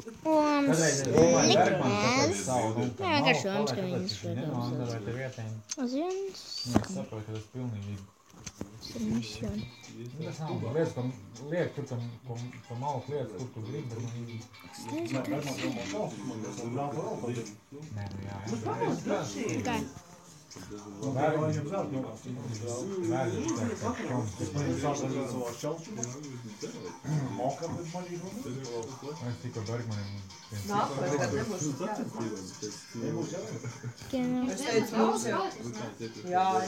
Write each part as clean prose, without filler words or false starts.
Un likmēs. Vienkārši domas, ka viņas Zins. Es saprotu, ka tas pilnīgi Tas ir misjoni. tas nav lietas, ka liek tur, ka malku lietas, kur tu gribi, bet nē, nu jā. Tikai. Es tikko Bergmanim Es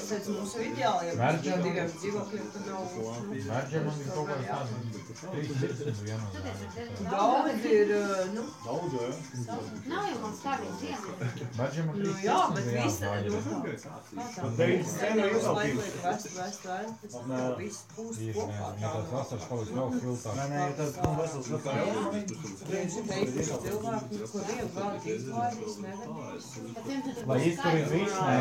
teicu mūsu ideālajiem diviem dzīvokļiem, ka nav... Vērģiem man ir kaut kāds tāds 300 vienotā. Daudz ir, nu... Daudz, jā? Nav jau man stāvīt ziemā. Vērģiem man 300 Jā, bet visi viss pūst kopā. Ja tāds vasars paliks vēl filtāk. Nē, tas vesels Cilvēki, kur vienu gadu izvairīs, nevar. Lai izturīt visu, nē.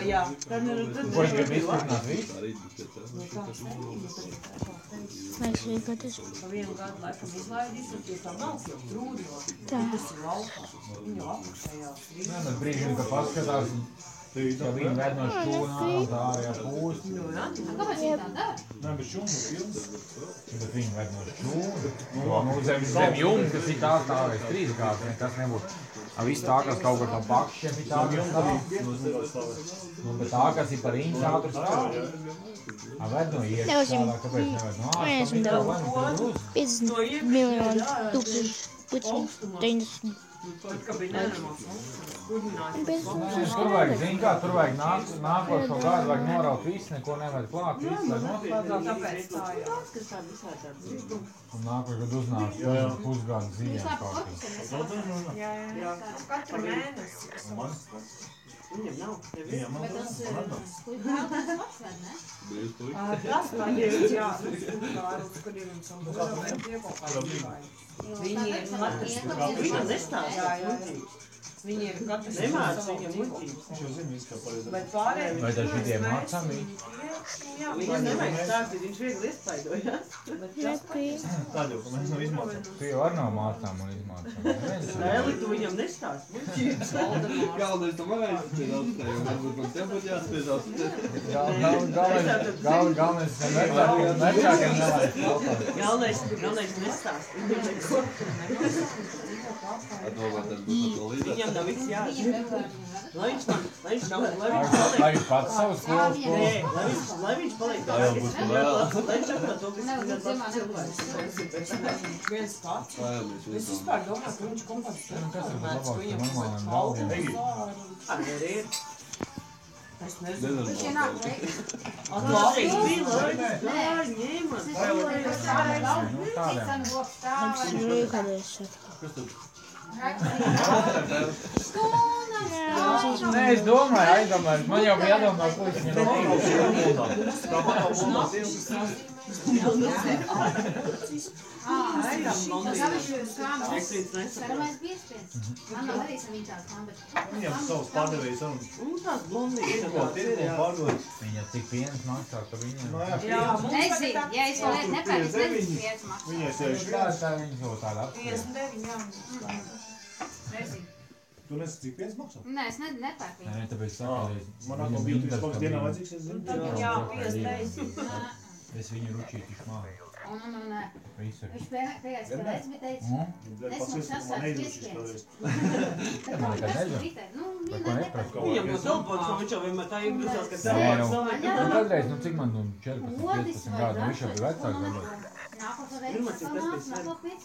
Jā. Ko es gribu izturināt visu? Vajag rīkoties. Pa vienu gadu laikam izlaidīs, un tie tā nav jau trūdi, Tā. tas ir laukā. Viņu apakšējā. Nē, bet brīžiem, kad paskatās, ja viņi ved no šķūna un tā ārējā pūst, Kāpēc viņi tā dara? Nē, bet šūnu pilns. bet viņi ved no šķūna. Nu, zem jumta, kas ir tā stāvēs 3 gāzi, nekas nebūs. Viss tā, kas kaut kur no pakšiem ir tā, kas stāv. Nu, bet tā, kas ir par riņķi ātru stāv. Ved no iekšā, kāpēc neved no ārā? 50 miljoni tūkstoši 90. Ka bija nenormāls. Tur vajag, zini kā, tur vajag nākošo gadu, vajag noraut visu, neko nevajag klāt, visu, lai noslēdzās. Tāpēc tā, jā. Un nākošo gadu uznāks pusgadu zīmēm kaut kas. Jā. Katru mēnesi. Viņam nav. Viņam nav. Kuģis maksāt, ne? Tas paģēs, jā. Kuriem esam Viņam nestāstās. Viņi ir katrs nemāc viņam muļķības. Viņš jau zina visu, kā pareizi. Bet pārējiem... Vai tas šitie mācami? Viņam nevajag stāstīt, viņš viegli iespaidojās. Tādēļ, ka mēs nav izmācām. Tu jau ar nav mācām un izmācām. Nēli, tu viņam nestāst muļķības. Galvenais, tu man aizspēdās te, jo varbūt man te būtu jāspēdās te. Galvenais, vecākiem nelaiž. Galvenais nestāst. Viņam neko. Domā, tas būs atkal līdzās. Viņam nav viss jāzina. Lai viņš Lai viņš pats savu skolu Lai viņš paliek Tā jau būs vēl. Lai viņš atklāt to, kas viņam labs cilvēks. Viens pats. Es vispār domāju, ka viņš kaut kāds informēts, ka viņam vajag paldies. Arī ir. Es nezinu. Viņš ienāk, ne? Latvijas bija, lai ņēma. Cik sen loks stāv? Rīkoties. Nē, es domāju, aizdomāju. Man jau bija jādomā, ko es viņam Saramais biespiens. Man nav arī sam viņš tāds man, Viņam savus pārdevējus un Tās blondītes. pārdod. Viņa cik piens maksā, ka viņam... Jā, nezinu, ja es vēl nepērku, es nezinu, pieci maksā. Viņai 61. Tā viņš jau tāda apsvērt. 59, jā. Nezinu. Tu nesi cik piens maksā? Nē, es nepērku viņu. Nē, tāpēc saka, Man atkal bija kaut kāds dienā vajadzīgs, es zinu. Jā, 59. es viņu ručīti šmāju. Un, Visu. viņš pēdējais, kad es biju teicis, Pasies, ka man neizrušīs kādreiz. tā kā nekad tas nezinu. Rītē, nu, Vai ko viņa neprasa? Viņam no telpots, ka viņš jau vienmēr tā iegrūzās, ka Nē, cilvēks nu, saliek. kādreiz, cik man 14, 15 gadu, viņš jau bija vecāks varbūt. nākošo Pirmā, reizi cik tas bija sanāks, sen. nākotnēs.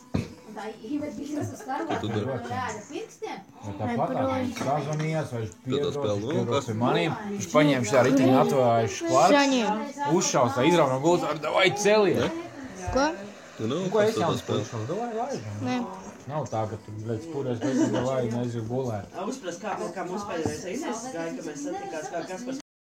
Un tā Ivet bija tas starvā, Tu dari? rāda pirkstiem. Vai tāpat viņš sazvanījās, vai tā spēle, nu, kas? pie maniem, viņš paņēma šitā ritiņu atvējuši klāt, Saņēma. uzšaus, tā izrauj no gultas, vai celiet. Ko? Tu nu, Ko es kas jau tā spēle? spēlēšu, vai laižam? Nē. Nav tā, ka tu, blēc, pūries, bet vai neaizjūt gulēt. Uzprast, kā mums pēdējais Inês gāja, ka mēs satikās, kā Kaspars